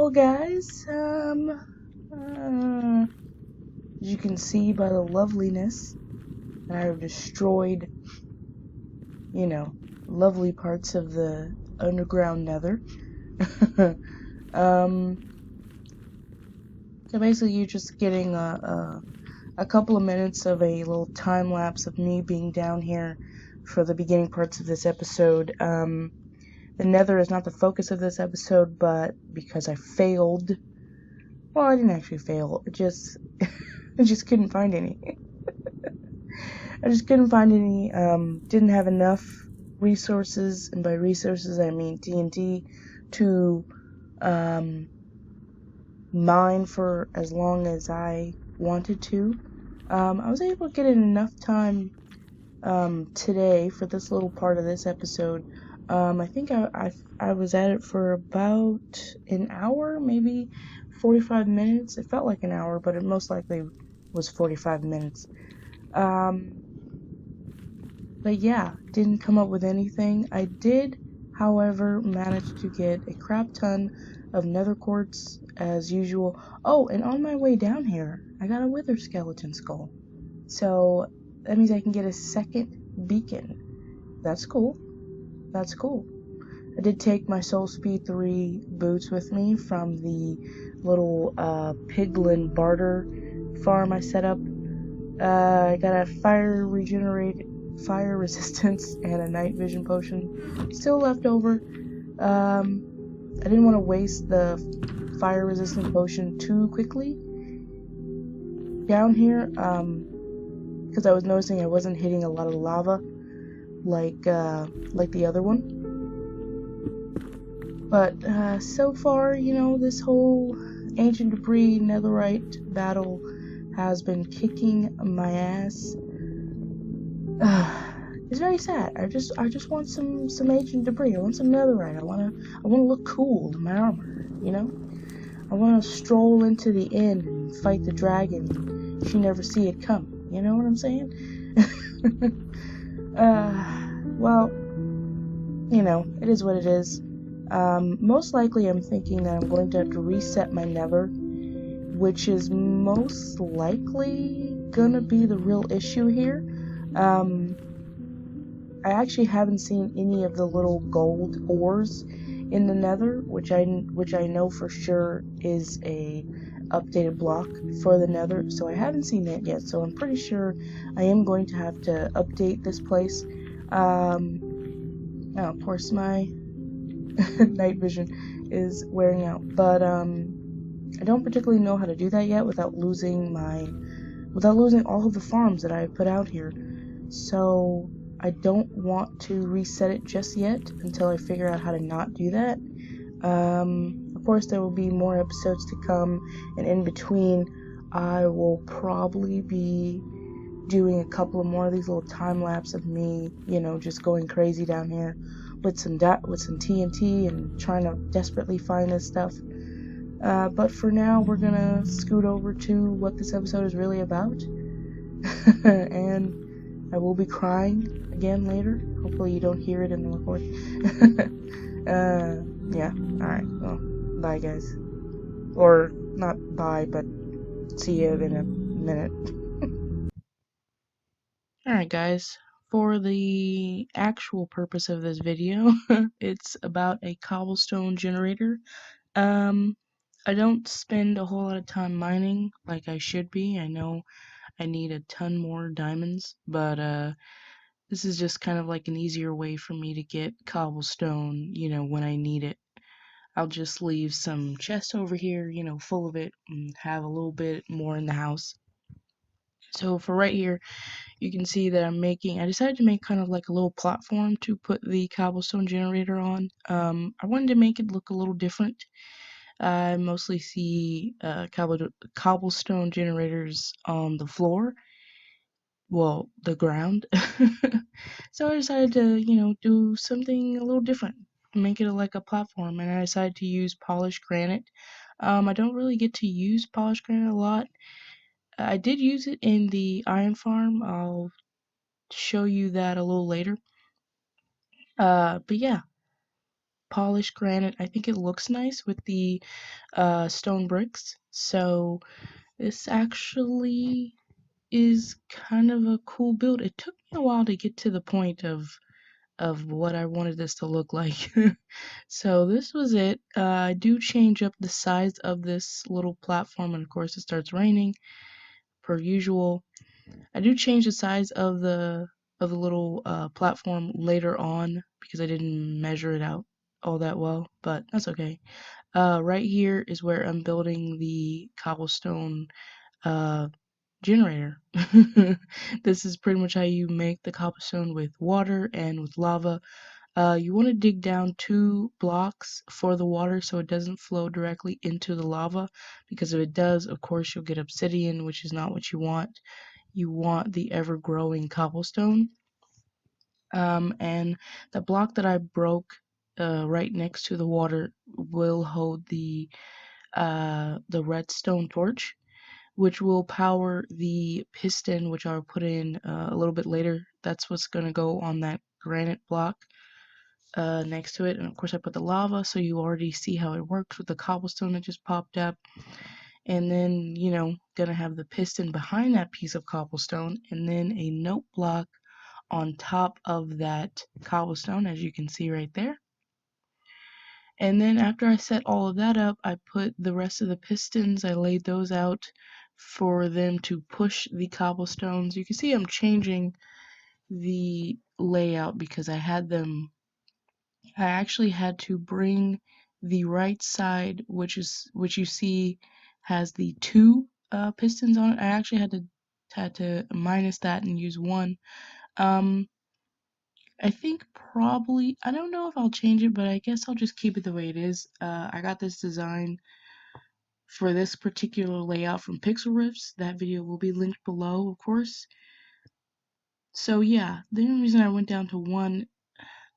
Well, guys, as you can see by the loveliness, I have destroyed, you know, lovely parts of the underground nether. um, so basically, you're just getting a couple of minutes of a little time lapse of me being down here for the beginning parts of this episode. The nether is not the focus of this episode, but because I failed. Well, I didn't actually fail. I just couldn't find any. I just couldn't find any. Didn't have enough resources, and by resources I mean TNT, to um, mine for as long as I wanted to. I was able to get in enough time today for this little part of this episode. I think I was at it for about an hour, maybe 45 minutes. It felt like an hour, but it most likely was 45 minutes. But yeah, didn't come up with anything. I did, however, manage to get a crap ton of nether quartz as usual. Oh, and on my way down here, I got a wither skeleton skull. So that means I can get a second beacon. That's cool. That's cool. I did take my Soul Speed 3 boots with me from the little piglin barter farm I set up. I got a fire resistance and a night vision potion still left over. I didn't want to waste the fire resistant potion too quickly down here, because I was noticing I wasn't hitting a lot of lava like the other one. But so far, this whole ancient debris netherite battle has been kicking my ass. It's very sad. I just want some ancient debris. I want some netherite. I wanna look cool in my armor. I wanna stroll into the inn and fight the dragon. And she never see it come. You know what I'm saying? Well, it is what it is. Most likely, I'm thinking that I'm going to have to reset my nether, which is most likely gonna be the real issue here. I actually haven't seen any of the little gold ores in the nether, which I know for sure is a updated block for the nether, so I haven't seen that yet. So I'm pretty sure I am going to have to update this place. Now, of course, my night vision is wearing out, but I don't particularly know how to do that yet without losing all of the farms that I put out here. So I don't want to reset it just yet until I figure out how to not do that. Of course, there will be more episodes to come, and in between, I will probably be doing a couple of more of these little time lapse of me, just going crazy down here with some TNT and trying to desperately find this stuff. But for now, we're gonna scoot over to what this episode is really about. And I will be crying again later. Hopefully you don't hear it in the recording. Yeah, alright, well, bye guys. Or, not bye, but see you in a minute. Alright guys, for the actual purpose of this video, it's about a cobblestone generator. I don't spend a whole lot of time mining like I should be. I know I need a ton more diamonds, but this is just kind of like an easier way for me to get cobblestone, when I need it. I'll just leave some chests over here, full of it, and have a little bit more in the house. So for right here, you can see that I decided to make kind of like a little platform to put the cobblestone generator on. I wanted to make it look a little different. I mostly see cobblestone generators on the floor, well, the ground. So I decided to, do something a little different, make it like a platform, and I decided to use polished granite. I don't really get to use polished granite a lot. I did use it in the iron farm. I'll show you that a little later. But yeah, polished granite. I think it looks nice with the stone bricks. So this actually is kind of a cool build. It took me a while to get to the point of what I wanted this to look like. So this was it. I do change up the size of this little platform, and of course it starts raining per usual. I do change the size of the little platform later on because I didn't measure it out all that well, but that's okay. Right here is where I'm building the cobblestone uh, generator. This is pretty much how you make the cobblestone with water and with lava. You want to dig down 2 blocks for the water so it doesn't flow directly into the lava, because if it does, of course, you'll get obsidian, which is not what you want. You want the ever-growing cobblestone. And the block that I broke right next to the water will hold the redstone torch, which will power the piston, which I'll put in a little bit later. That's what's going to go on that granite block next to it. And of course, I put the lava, so you already see how it works with the cobblestone that just popped up. And then, gonna have the piston behind that piece of cobblestone, and then a note block on top of that cobblestone, as you can see right there. And then after I set all of that up, I put the rest of the pistons, I laid those out for them to push the cobblestones. You can see I'm changing the layout because I actually had to bring the right side, which you see has the 2 pistons on it. I actually had to minus that and use 1. Um, I think probably, I don't know if I'll change it, but I guess I'll just keep it the way it is. I got this design for this particular layout from Pixel Riffs. That video will be linked below, of course. So yeah, the only reason I went down to 1,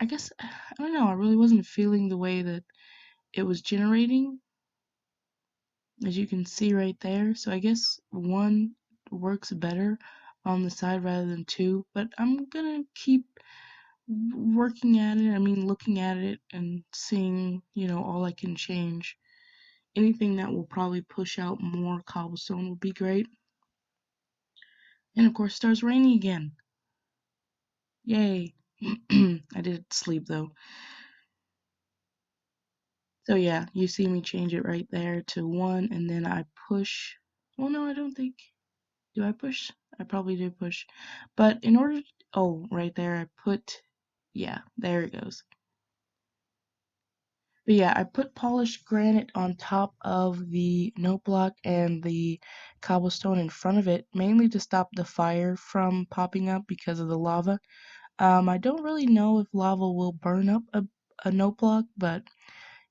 I guess, I don't know, I really wasn't feeling the way that it was generating, as you can see right there. So I guess 1 works better on the side rather than 2, but I'm gonna keep working at it. I mean, looking at it and seeing, all I can change. Anything that will probably push out more cobblestone would be great. And of course, it starts raining again. Yay. I did sleep though. So yeah, you see me change it right there to 1, and then I push. Well, no, I don't think. Do I push? I probably do push. But in order, oh, right there, I put, yeah, there it goes. But yeah, I put polished granite on top of the note block and the cobblestone in front of it, mainly to stop the fire from popping up because of the lava. I don't really know if lava will burn up a note block, but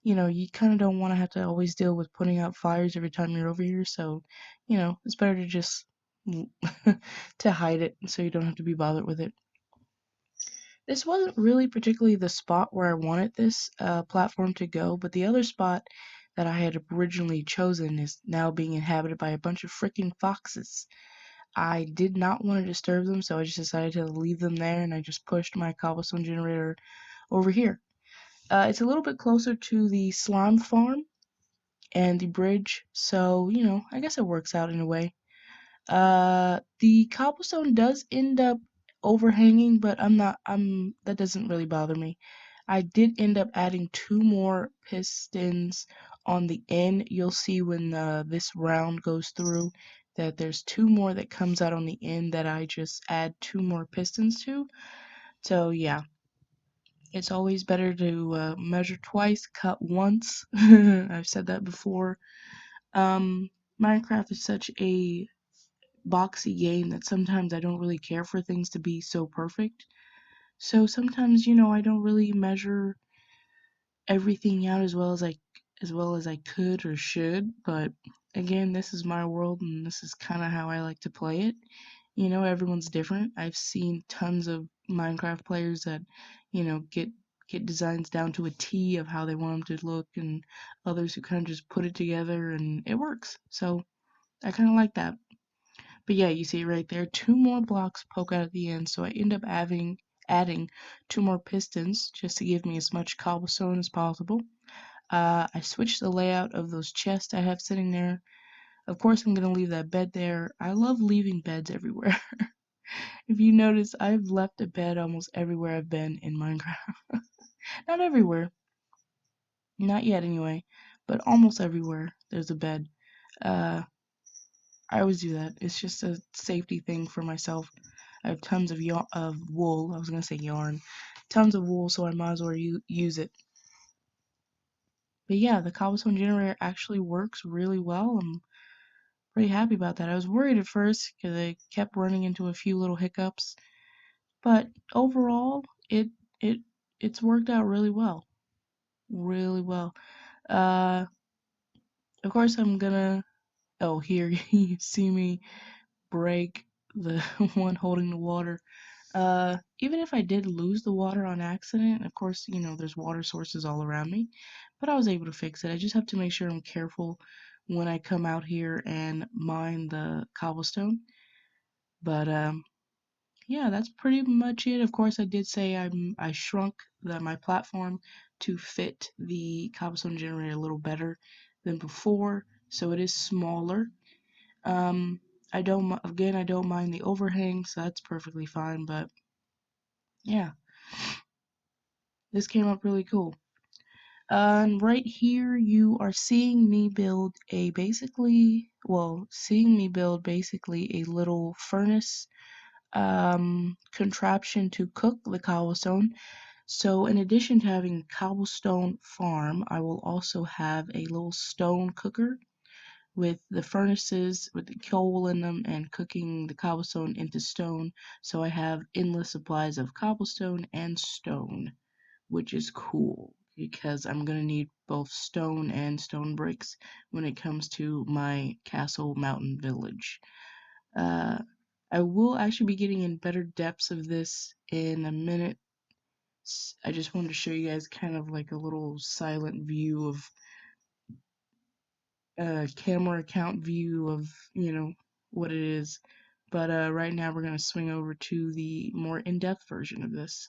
you kind of don't want to have to always deal with putting out fires every time you're over here, so it's better to just to hide it so you don't have to be bothered with it. This wasn't really particularly the spot where I wanted this platform to go, but the other spot that I had originally chosen is now being inhabited by a bunch of freaking foxes. I did not want to disturb them, so I just decided to leave them there, and I just pushed my cobblestone generator over here. It's a little bit closer to the slime farm and the bridge, so I guess it works out in a way. The cobblestone does end up overhanging, but that doesn't really bother me. I did end up adding 2 more pistons on the end. You'll see when this round goes through that there's 2 more that comes out on the end that I just add 2 more pistons to. So yeah, it's always better to measure twice, cut once. I've said that before. Um, Minecraft is such a boxy game that sometimes I don't really care for things to be so perfect. So sometimes, I don't really measure everything out as well as I could or should, but again, this is my world and this is kind of how I like to play it. Everyone's different. I've seen tons of Minecraft players that, get designs down to a T of how they want them to look, and others who kind of just put it together and it works. So I kind of like that. But yeah, you see right there, 2 more blocks poke out at the end, so I end up adding 2 more pistons just to give me as much cobblestone as possible. I switched the layout of those chests I have sitting there. Of course, I'm going to leave that bed there. I love leaving beds everywhere. If you notice, I've left a bed almost everywhere I've been in Minecraft. Not everywhere, not yet anyway, but almost everywhere there's a bed. Uh, I always do that. It's just a safety thing for myself. I have tons of wool. I was gonna say yarn, tons of wool, so I might as well use it. But yeah, the cobblestone generator actually works really well. I'm pretty happy about that. I was worried at first because I kept running into a few little hiccups, but overall, it it's worked out really well, really well. Uh, of course, I'm gonna. Oh, here you see me break the one holding the water. Even if I did lose the water on accident, of course, you know, there's water sources all around me, but I was able to fix it. I just have to make sure I'm careful when I come out here and mine the cobblestone. But yeah, that's pretty much it. Of course, I did say I shrunk my platform to fit the cobblestone generator a little better than before, so it is smaller. Um, I don't mind the overhang, so that's perfectly fine. But yeah, this came up really cool. And right here, you are seeing me build seeing me build basically a little furnace contraption to cook the cobblestone. So in addition to having cobblestone farm, I will also have a little stone cooker with the furnaces with the coal in them and cooking the cobblestone into stone. So I have endless supplies of cobblestone and stone, which is cool because I'm gonna need both stone and stone bricks when it comes to my castle mountain village. Uh, I will actually be getting in better depths of this in a minute. I just wanted to show you guys kind of like a little silent view of camera count view of, you know, what it is. But right now we're going to swing over to the more in-depth version of this.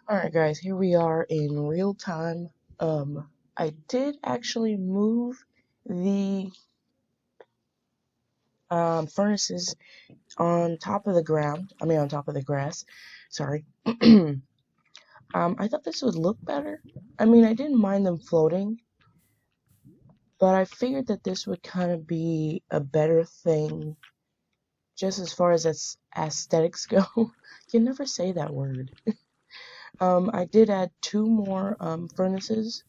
Alright guys, here we are in real time. I did actually move the furnaces on top of the ground. I mean on top of the grass. Sorry. I thought this would look better. I mean, I didn't mind them floating, but I figured that this would kind of be a better thing just as far as aesthetics go. You never say that word. I did add 2 more furnaces,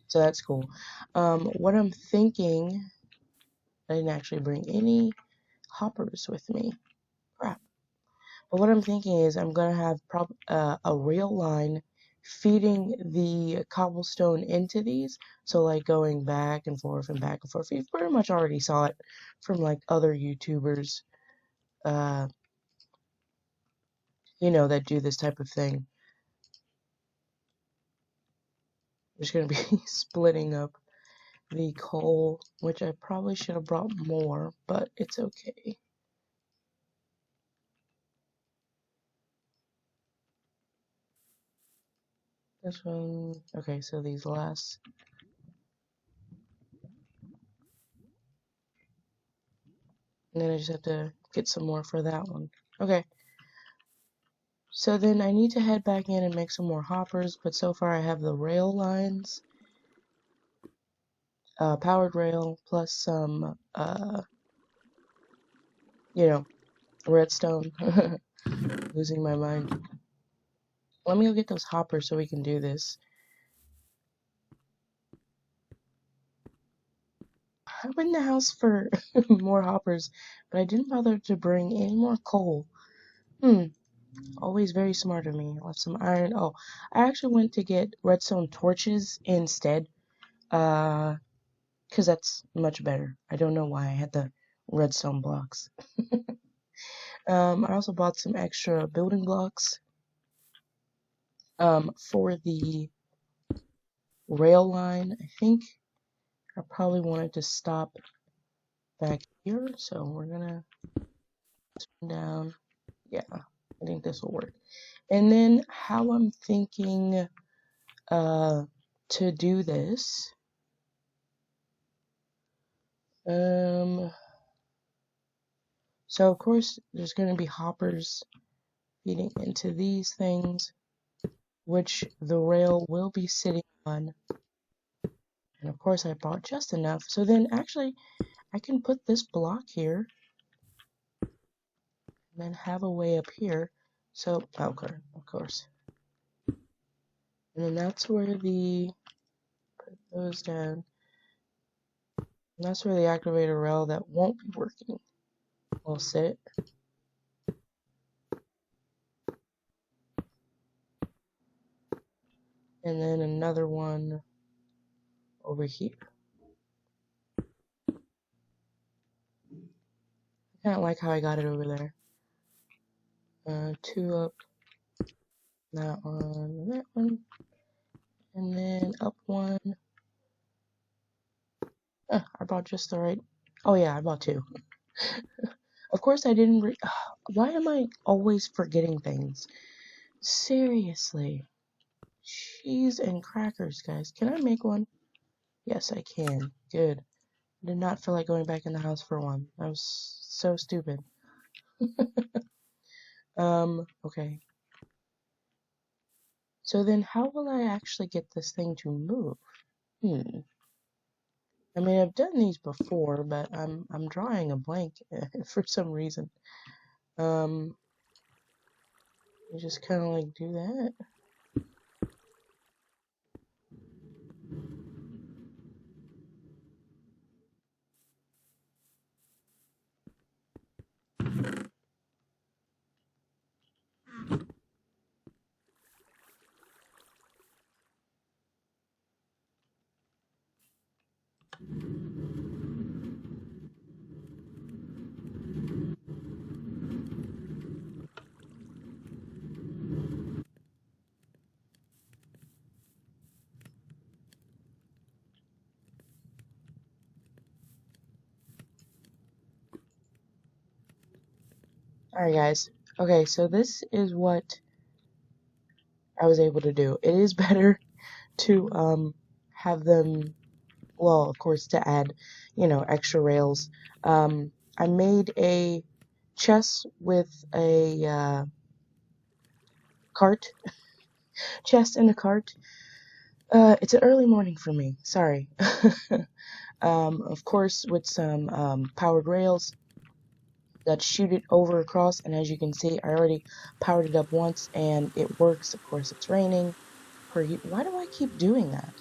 so that's cool. What I'm thinking, I didn't actually bring any hoppers with me. Crap. But what I'm thinking is I'm gonna have a rail line feeding the cobblestone into these, so like going back and forth and back and forth. You've pretty much already saw it from like other YouTubers, uh, you know, that do this type of thing. I'm just gonna be splitting up the coal, which I probably should have brought more, but it's okay. This one, okay, so these last, and then I just have to get some more for that one. Okay, so then I need to head back in and make some more hoppers, but so far I have the rail lines, powered rail, plus some, you know, redstone. Losing my mind. Let me go get those hoppers so we can do this. I went in the house for more hoppers, but I didn't bother to bring any more coal. Always very smart of me. Left some iron. Oh, I actually went to get redstone torches instead. Because that's much better. I don't know why I had the redstone blocks. I also bought some extra building blocks. For the rail line, I think I probably wanted to stop back here, so we're gonna swing down. Yeah, I think this will work. And then how I'm thinking to do this, so of course there's going to be hoppers feeding into these things, which the rail will be sitting on. And of course I bought just enough. So then actually I can put this block here and then have a way up here. So, okay, of course. And then that's where put those down. And that's where the activator rail that won't be working will sit. And then another one over here. I kind of like how I got it over there. Two up, that one, and then up one. I bought just the right. Oh yeah, I bought two. Of course I didn't. Why am I always forgetting things? Seriously. Cheese and crackers, guys. Can I make one? Yes, I can. Good. I did not feel like going back in the house for one. That was so stupid. Okay. So then how will I actually get this thing to move? I mean, I've done these before, but I'm drawing a blank for some reason. You just kind of like do that. Alright, guys. Okay, so this is what I was able to do. It is better to have them, well, of course, to add, extra rails. I made a chest with a cart, chest and a cart. It's an early morning for me. Sorry. Of course, with some powered rails that shoot it over across, and as you can see, I already powered it up once and it works. Of course, it's raining. Why do I keep doing that?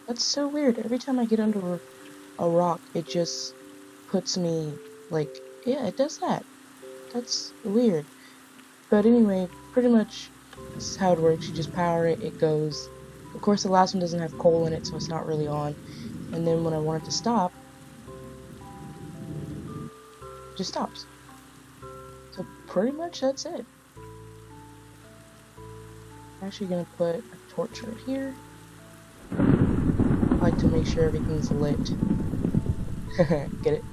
That's so weird. Every time I get under a rock, it just puts me like, yeah, it does that. That's weird. But anyway, pretty much this is how it works. You just power it, it goes. Of course, the last one doesn't have coal in it, so it's not really on. And then when I want it to stop, it just stops. So pretty much that's it. I'm actually gonna put a torch right here. I like to make sure everything's lit. Get it?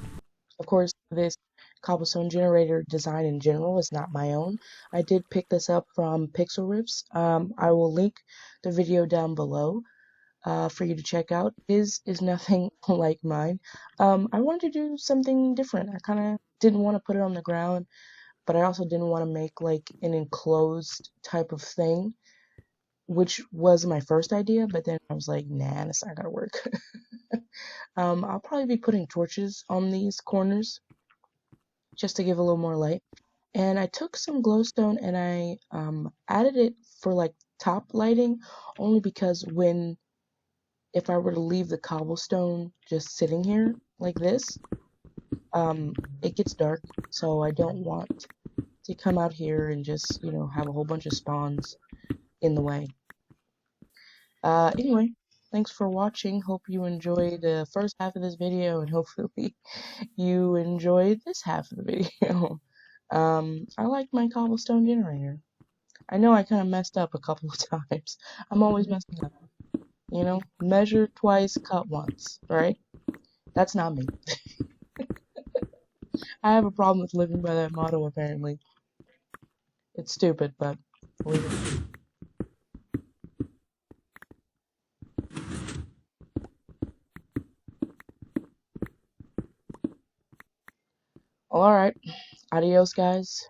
Of course, this cobblestone generator design in general is not my own. I did pick this up from Pixel Riffs. I will link the video down below for you to check out. Is nothing like mine. I wanted to do something different. I kind of didn't want to put it on the ground, but I also didn't want to make like an enclosed type of thing, which was my first idea, but then I was like, nah, that's not gonna work. I'll probably be putting torches on these corners just to give a little more light. And I took some glowstone and I added it for like top lighting, only because if I were to leave the cobblestone just sitting here like this, it gets dark, so I don't want to come out here and just, have a whole bunch of spawns in the way. Anyway, thanks for watching. Hope you enjoyed the first half of this video, and hopefully you enjoyed this half of the video. I like my cobblestone generator. I know I kind of messed up a couple of times. I'm always messing up. Measure twice, cut once, right? That's not me. I have a problem with living by that motto, apparently. It's stupid, but leave it. Alright. Adios, guys.